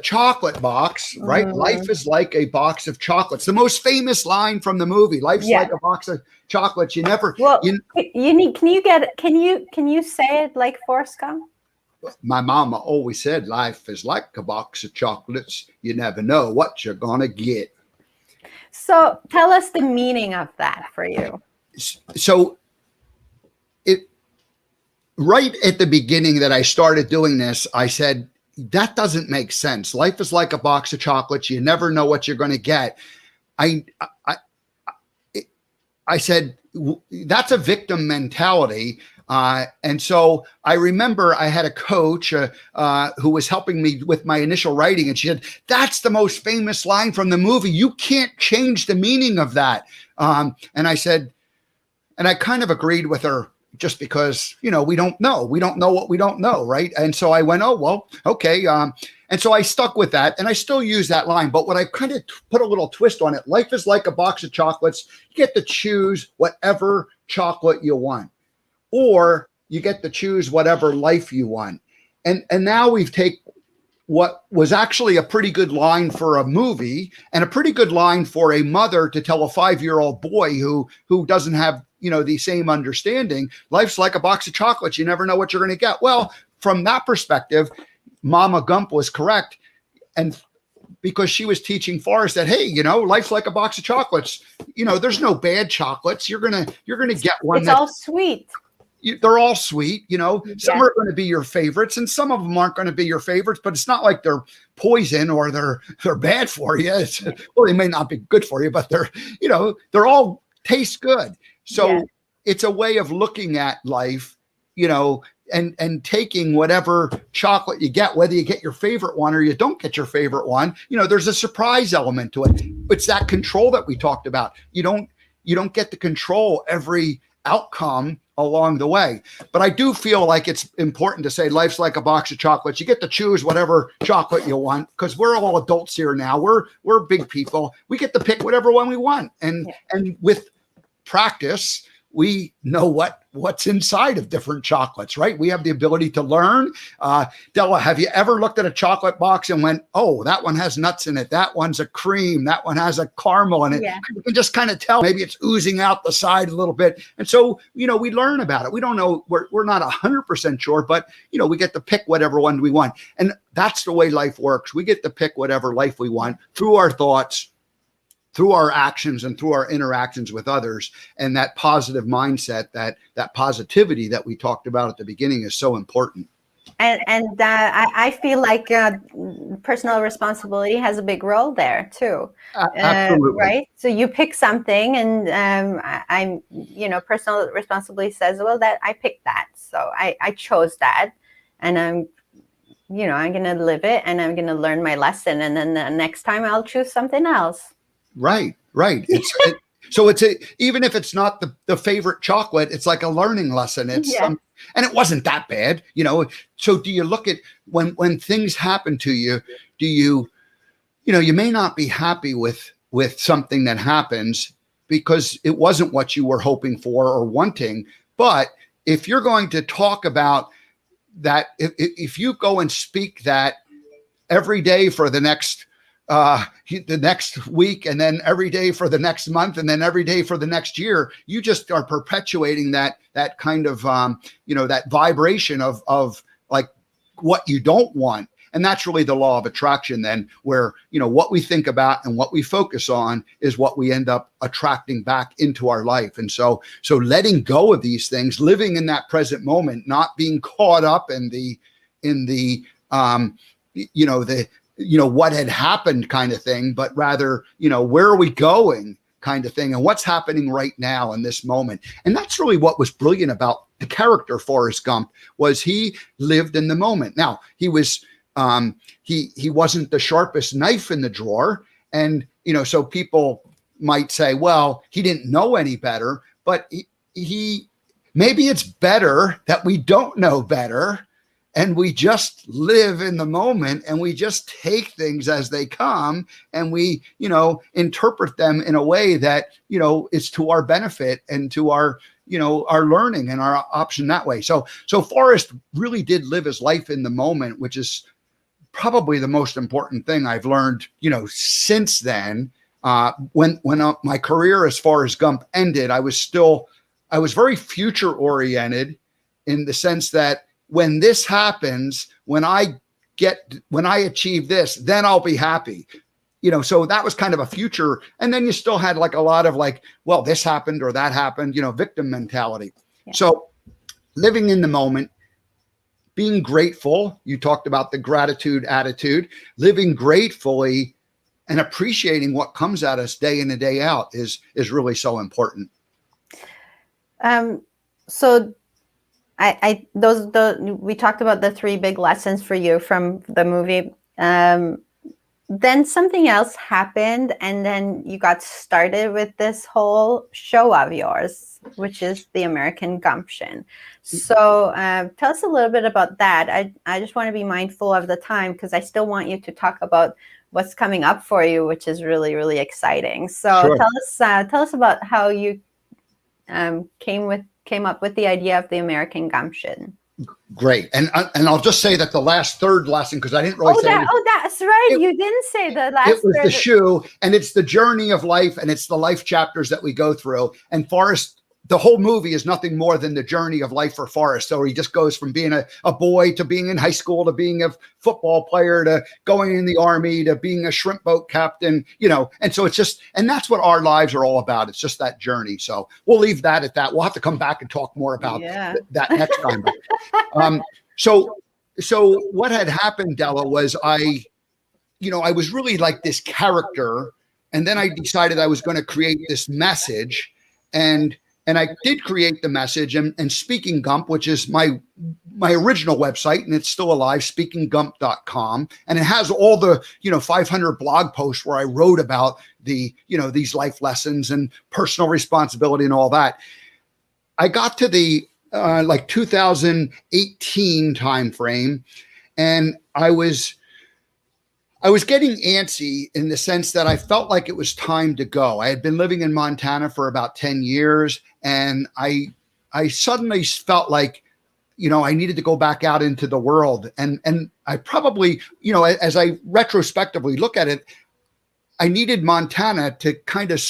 chocolate box, right? Life is like a box of chocolates. The most famous line from the movie. Life's like a box of chocolates. You never. Well, can you say it like Forrest Gump? My mama always said, life is like a box of chocolates. You never know what you're gonna get. So tell us the meaning of that for you. So right at the beginning that I started doing this, I said, that doesn't make sense. Life is like a box of chocolates. You never know what you're going to get. I said, that's a victim mentality. And so I remember I had a coach who was helping me with my initial writing. And she said, that's the most famous line from the movie. You can't change the meaning of that. And I said, and I kind of agreed with her, just because, we don't know what we don't know. Right. And so I went, oh, well, okay. And so I stuck with that, and I still use that line. But what I kind of put a little twist on it, life is like a box of chocolates. You get to choose whatever chocolate you want, or you get to choose whatever life you want. And now we've taken what was actually a pretty good line for a movie and a pretty good line for a mother to tell a 5-year-old boy who doesn't have, the same understanding. Life's like a box of chocolates. You never know what you're going to get. Well, from that perspective, Mama Gump was correct. And because she was teaching Forrest that, hey, life's like a box of chocolates. There's no bad chocolates. You're going to get one. It's all sweet. They're all sweet. Some are going to be your favorites and some of them aren't going to be your favorites, but it's not like they're poison or they're bad for you. Well, they may not be good for you, but they're all taste good. So it's a way of looking at life, and taking whatever chocolate you get, whether you get your favorite one or you don't get your favorite one, there's a surprise element to it. It's that control that we talked about. You don't get to control every outcome along the way. But I do feel like it's important to say life's like a box of chocolates. You get to choose whatever chocolate you want, because we're all adults here now. We're big people. We get to pick whatever one we want. And with practice, we know what's inside of different chocolates, right? We have the ability to learn. Dela, have you ever looked at a chocolate box and went, oh, that one has nuts in it. That one's a cream. That one has a caramel in it. Yeah. You can just kind of tell. Maybe it's oozing out the side a little bit. And so, we learn about it. We don't know. We're not 100% sure, but, we get to pick whatever one we want. And that's the way life works. We get to pick whatever life we want through our thoughts, through our actions, and through our interactions with others. And that positive mindset, that positivity that we talked about at the beginning is so important. And I feel like personal responsibility has a big role there too. Absolutely. Right. So you pick something, and I'm, personal responsibility says, well, that I picked that. So I chose that, and I'm going to live it, and I'm going to learn my lesson. And then the next time I'll choose something else. Right. So even if it's not the favorite chocolate, it's like a learning lesson. And it wasn't that bad, So do you look at when things happen to you? Do you may not be happy with something that happens because it wasn't what you were hoping for or wanting, but if you're going to talk about that, if you go and speak that every day for the next week, and then every day for the next month, and then every day for the next year, you just are perpetuating that kind of that vibration of like what you don't want. And that's really the law of attraction then, where, what we think about and what we focus on is what we end up attracting back into our life. And so letting go of these things, living in that present moment, not being caught up in the what had happened kind of thing, but rather, where are we going kind of thing, and what's happening right now in this moment. And that's really what was brilliant about the character Forrest Gump, was he lived in the moment. Now, he was he wasn't the sharpest knife in the drawer. And, so people might say, well, he didn't know any better, but he maybe it's better that we don't know better, and we just live in the moment, and we just take things as they come, and we, interpret them in a way that, is to our benefit and to our, our learning and our option that way. So Forrest really did live his life in the moment, which is probably the most important thing I've learned, since then. When my career as Forrest Gump ended, I was very future oriented, in the sense that when this happens, when I achieve this, then I'll be happy. So that was kind of a future. And then you still had like a lot of like, well, this happened or that happened, victim mentality. Yeah. So living in the moment, being grateful. You talked about the gratitude attitude. Living gratefully and appreciating what comes at us day in and day out is really so important. So we talked about the 3 big lessons for you from the movie. Then something else happened, and then you got started with this whole show of yours, which is the American Gumption. So tell us a little bit about that. I just want to be mindful of the time, because I still want you to talk about what's coming up for you, which is really, really exciting. So sure. Tell us about how you came up with the idea of the American Gumption. Great. And I'll just say that the last third lesson, because I didn't really say that's right. You didn't say the last. It was the shoe, and it's the journey of life, and it's the life chapters that we go through. And Forrest, the whole movie is nothing more than the journey of life for Forrest. So he just goes from being a boy to being in high school, to being a football player, to going in the army, to being a shrimp boat captain, and so it's just, and that's what our lives are all about. It's just that journey. So we'll leave that at that. We'll have to come back and talk more about that next time. So what had happened, Dela, was I was really like this character, and then I decided I was going to create this message, and I did create the message, and Speaking Gump, which is my original website, and it's still alive, speakinggump.com. And it has all the, 500 blog posts where I wrote about the, these life lessons and personal responsibility and all that. I got to the 2018 timeframe, and I was getting antsy, in the sense that I felt like it was time to go. I had been living in Montana for about 10 years, and I suddenly felt like, I needed to go back out into the world. And I probably, as I retrospectively look at it, I needed Montana to kind of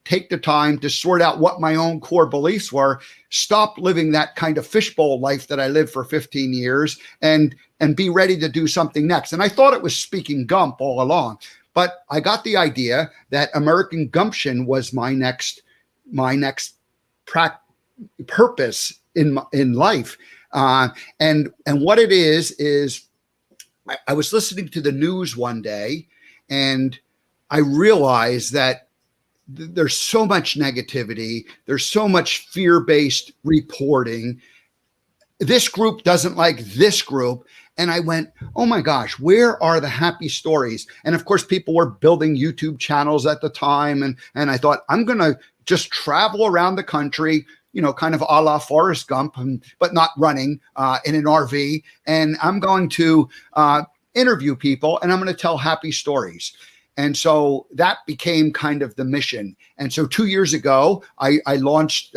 take the time to sort out what my own core beliefs were, stop living that kind of fishbowl life that I lived for 15 years, and be ready to do something next. And I thought it was Speaking Gump all along, but I got the idea that American Gumption was my next purpose in life. And what it is I was listening to the news one day, and I realized that there's so much negativity. There's so much fear-based reporting. This group doesn't like this group. And I went, oh my gosh, where are the happy stories? And of course, people were building YouTube channels at the time. And I thought, I'm going to just travel around the country, kind of a la Forrest Gump, but not running in an RV. And I'm going to interview people, and I'm going to tell happy stories. And so that became kind of the mission. And so 2 years ago, I launched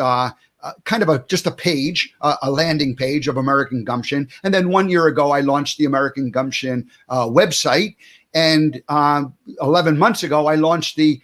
kind of just a page, a landing page of American Gumption. And then 1 year ago, I launched the American Gumption website. And 11 months ago, I launched the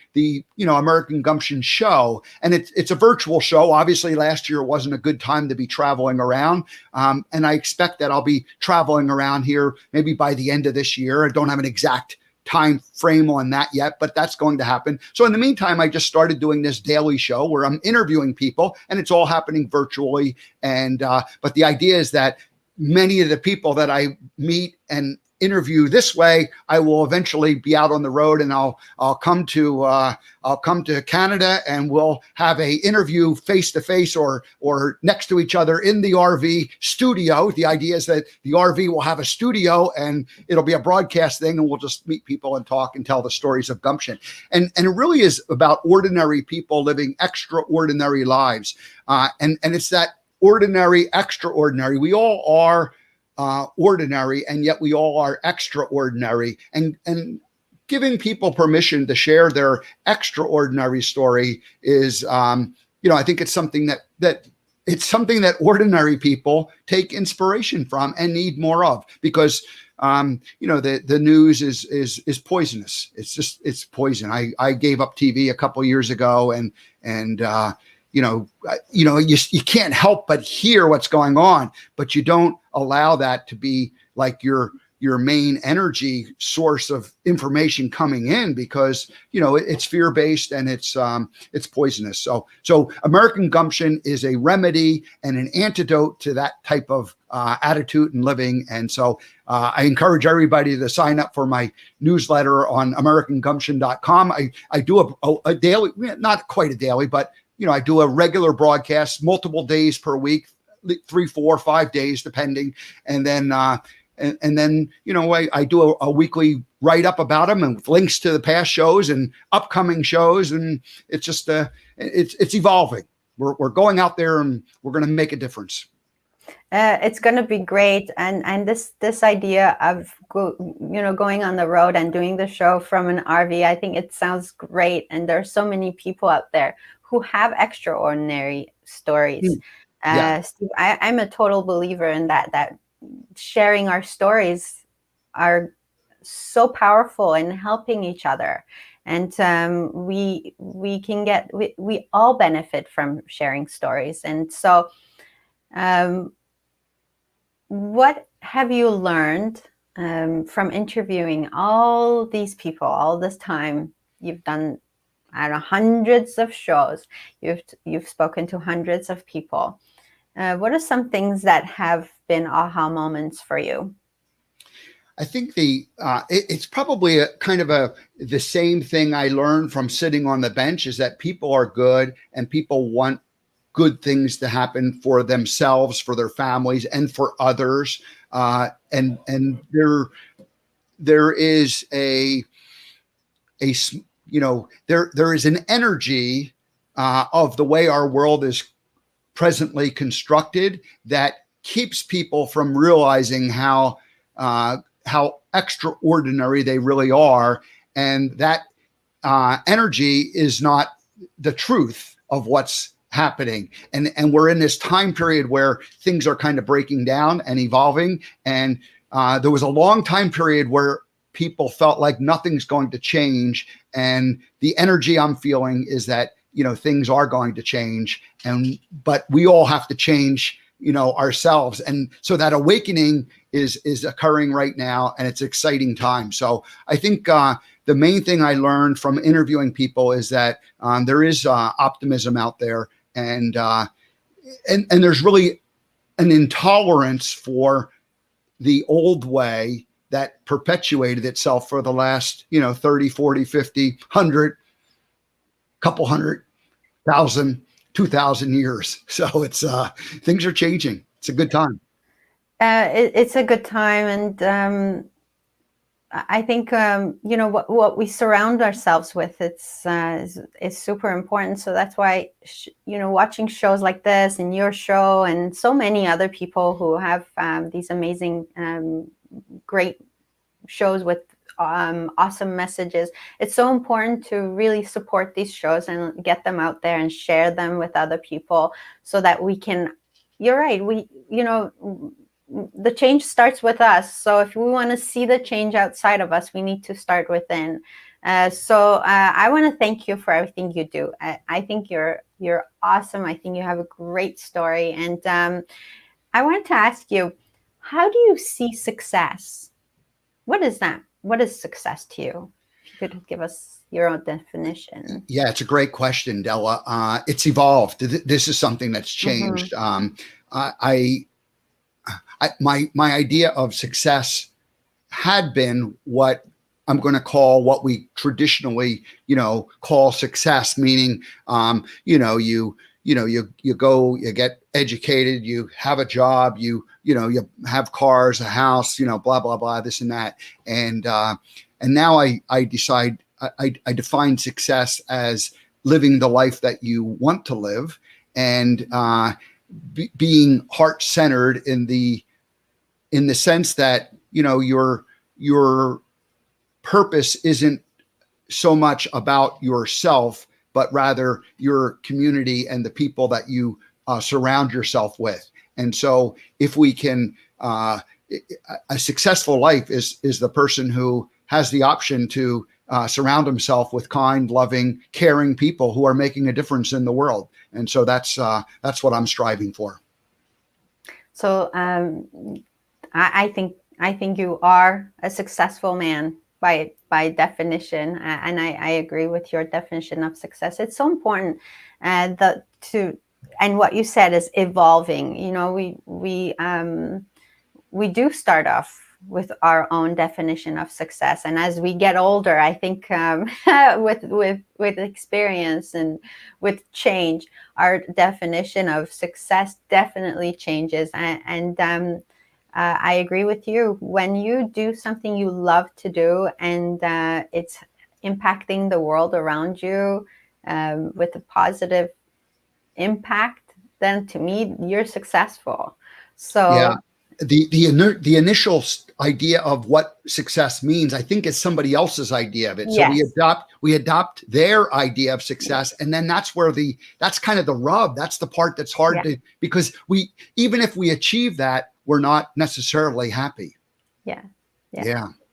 American Gumption show, and it's a virtual show. Obviously, last year wasn't a good time to be traveling around, and I expect that I'll be traveling around here maybe by the end of this year. I don't have an exact time frame on that yet, but that's going to happen. So in the meantime, I just started doing this daily show where I'm interviewing people, and it's all happening virtually. And but the idea is that many of the people that I meet and interview this way, I will eventually be out on the road, and I'll come to Canada, and we'll have a interview face to face or next to each other in the RV studio. The idea is that the RV will have a studio, and it'll be a broadcast thing, and we'll just meet people and talk and tell the stories of Gumption. And it really is about ordinary people living extraordinary lives, and it's that ordinary, extraordinary. We all are ordinary, and yet we all are extraordinary, and giving people permission to share their extraordinary story is I think it's something that ordinary people take inspiration from and need more of, because the news is poisonous. It's poison. I gave up TV a couple years ago, and you can't help but hear what's going on, but you don't allow that to be like your main energy source of information coming in, because it's fear-based and it's poisonous. So American Gumption is a remedy and an antidote to that type of attitude and living. And so I encourage everybody to sign up for my newsletter on AmericanGumption.com. I do a daily, not quite a daily, but I do a regular broadcast multiple days per week, 3, 4, 5 days, depending. And then, I do a weekly write-up about them and with links to the past shows and upcoming shows. And it's just, it's evolving. We're going out there, and we're going to make a difference. It's going to be great. And this idea of going on the road and doing the show from an RV, I think it sounds great. And there are so many people out there who have extraordinary stories. Yeah. Steve, I'm a total believer in that sharing our stories are so powerful in helping each other. And we all benefit from sharing stories. And so what have you learned from interviewing all these people all this time? You've done, I don't know, hundreds of shows. You've spoken to hundreds of people. What are some things that have been aha moments for you? I think it's probably the same thing I learned from sitting on the bench, is that people are good, and people want good things to happen for themselves, for their families, and for others. And there is there is an energy of the way our world is presently constructed that keeps people from realizing how extraordinary they really are, and that energy is not the truth of what's happening. And we're in this time period where things are kind of breaking down and evolving, and there was a long time period where people felt like nothing's going to change, and the energy I'm feeling is that things are going to change, but we all have to change ourselves. And so that awakening is occurring right now, and it's exciting time. So I think the main thing I learned from interviewing people is that there is optimism out there, and there's really an intolerance for the old way that perpetuated itself for the last 30, 40, 50, 100, couple 100,000, 2,000 years. So it's things are changing. It's a good time. It's a good time, and I think what we surround ourselves with is super important. So that's why watching shows like this and your show and so many other people who have these amazing great shows with awesome messages. It's so important to really support these shows and get them out there and share them with other people so that we can, you're right, the change starts with us. So if we want to see the change outside of us, we need to start within. So I want to thank you for everything you do. I think you're awesome. I think you have a great story. And I want to ask you, how do you see success? What is that? What is success to you? If you could give us your own definition. Yeah, it's a great question, Dela. It's evolved. This is something that's changed. My idea of success had been what I'm going to call what we traditionally, call success, meaning, you go, you get educated, you have a job, you have cars, a house, blah, blah, blah, this and that. And now I decide, I define success as living the life that you want to live, and being heart-centered in the sense that, your purpose isn't so much about yourself, but rather your community and the people that you surround yourself with. And so if we can, a successful life is the person who has the option to surround himself with kind, loving, caring people who are making a difference in the world. And so that's what I'm striving for. So I think you are a successful man by definition, and I agree with your definition of success. It's so important, and what you said is evolving. We do start off with our own definition of success, and as we get older, I think with experience and with change, our definition of success definitely changes. And I agree with you. When you do something you love to do, and it's impacting the world around you with a positive impact, then to me, you're successful. So yeah, the initial idea of what success means, I think, is somebody else's idea of it. So yes. we adopt their idea of success, and then that's kind of the rub. That's the part that's hard to, because even if we achieve that, we're not necessarily happy. Yeah.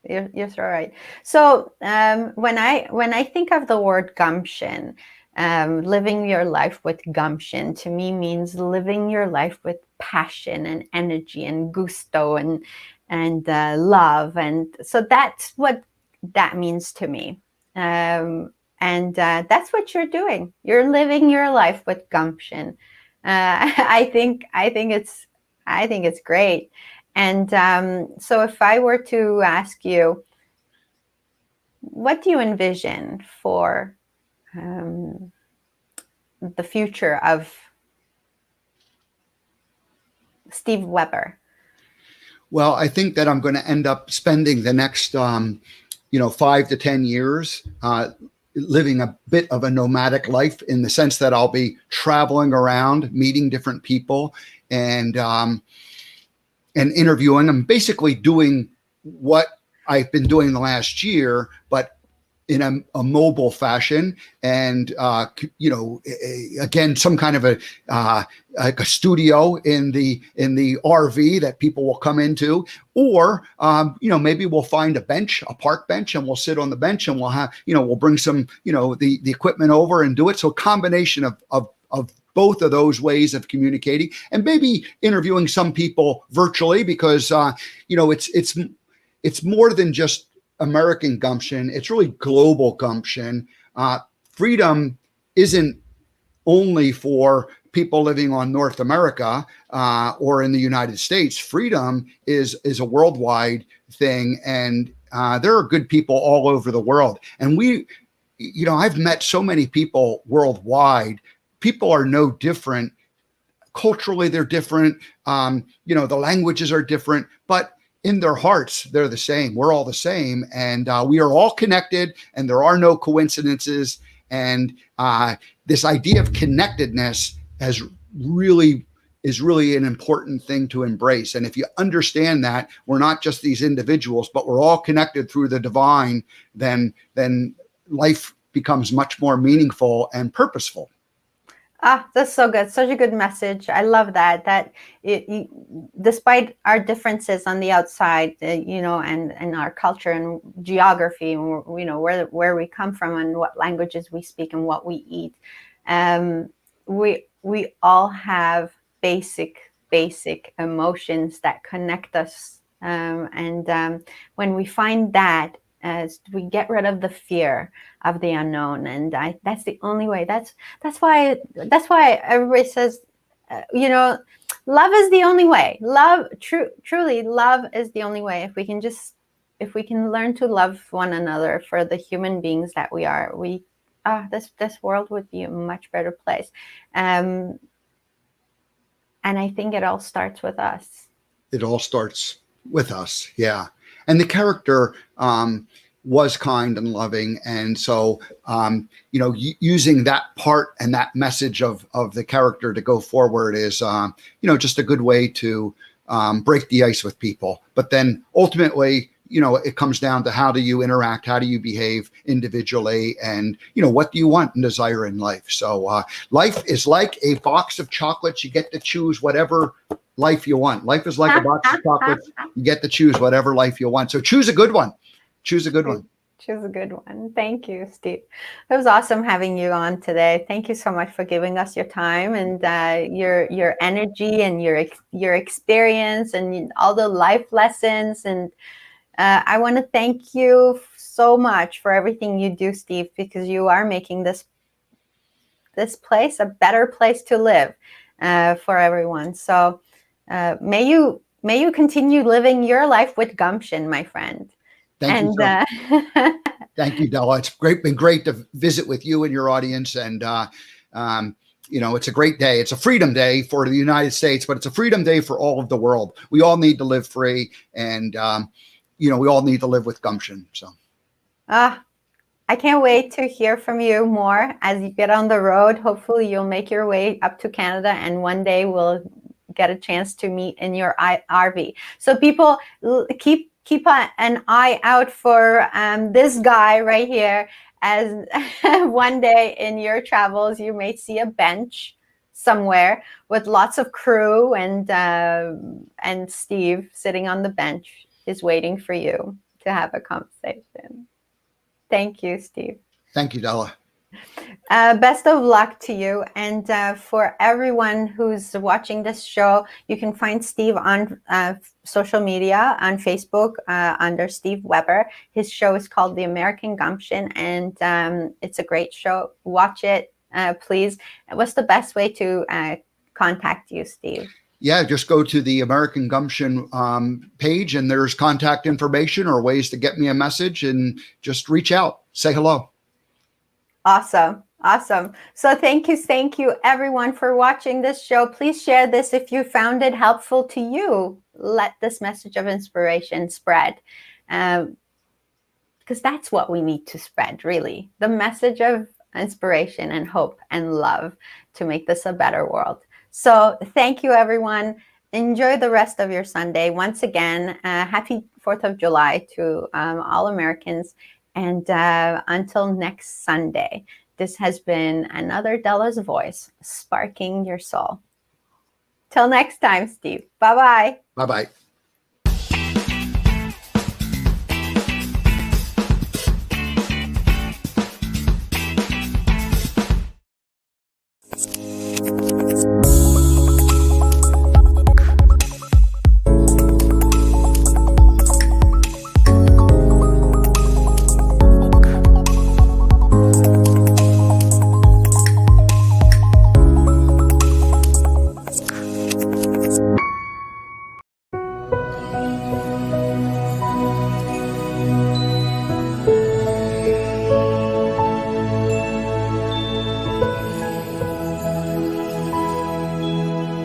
You're so right. So when I think of the word gumption, living your life with gumption to me means living your life with passion and energy and gusto and love, and so that's what that means to me. And that's what you're doing. You're living your life with gumption. I think it's great. And so if I were to ask you, what do you envision for the future of Steve Weber? Well, I think that I'm going to end up spending the next 5 to 10 years living a bit of a nomadic life, in the sense that I'll be traveling around, meeting different people, and interviewing them, basically doing what I've been doing the last year, but in a mobile fashion, and again, some kind of like a studio in the RV that people will come into, or maybe we'll find a park bench, and we'll sit on the bench, and we'll have we'll bring some the equipment over and do it. So a combination of both of those ways of communicating, and maybe interviewing some people virtually, because it's more than just American gumption. It's really global gumption. Freedom isn't only for people living on North America or in the United States. Freedom is a worldwide thing, and there are good people all over the world. And I've met so many people worldwide. People are no different. Culturally, they're different. The languages are different, but in their hearts, they're the same. We're all the same, and we are all connected, and there are no coincidences. And this idea of connectedness has really is really an important thing to embrace. And if you understand that we're not just these individuals, but we're all connected through the divine, then life becomes much more meaningful and purposeful. Ah, that's so good. Such a good message. I love that. Despite our differences on the outside, and our culture and geography, and where we come from and what languages we speak and what we eat, we all have basic emotions that connect us. When we find that, as we get rid of the fear of the unknown, and that's the only way. That's why everybody says, love is the only way. Love, truly, love is the only way. If we can learn to love one another for the human beings that we are, this world would be a much better place. And I think it all starts with us. It all starts with us, yeah. And the character was kind and loving, and so using that part and that message of the character to go forward is just a good way to break the ice with people. But then ultimately, it comes down to how do you interact, how do you behave individually, and what do you want and desire in life. So life is like a box of chocolates. You get to choose whatever life you want. Life is like a box of chocolates. You get to choose whatever life you want. So choose a good one. Choose a good one. Choose a good one. Thank you, Steve. It was awesome having you on today. Thank you so much for giving us your time and your energy and your experience and all the life lessons. And I want to thank you so much for everything you do, Steve, because you are making this place a better place to live for everyone. So may you continue living your life with gumption, my friend. Thank you. Thank you, Dela. It's been great to visit with you and your audience. And it's a great day. It's a freedom day for the United States, but it's a freedom day for all of the world. We all need to live free, and we all need to live with gumption. So, I can't wait to hear from you more as you get on the road. Hopefully, you'll make your way up to Canada, and one day we'll get a chance to meet in your RV. So, people, keep an eye out for this guy right here, as one day in your travels you may see a bench somewhere with lots of crew, and Steve sitting on the bench is waiting for you to have a conversation. Thank you, Steve. Thank you, Dela. Best of luck to you. And for everyone who's watching this show, you can find Steve on social media, on Facebook, under Steve Weber. His show is called The American Gumption, and it's a great show. Watch it, please. What's the best way to contact you, Steve? Yeah, just go to the American Gumption page, and there's contact information or ways to get me a message, and just reach out, say hello. Awesome. So thank you everyone for watching this show. Please share this if you found it helpful to you. Let this message of inspiration spread, because that's what we need to spread, really. The message of inspiration and hope and love to make this a better world. So thank you, everyone. Enjoy the rest of your Sunday. Once again, happy 4th of July to all Americans. And until next Sunday, this has been another Dela's Voice, sparking your soul. Till next time, Steve. Bye-bye. Bye-bye.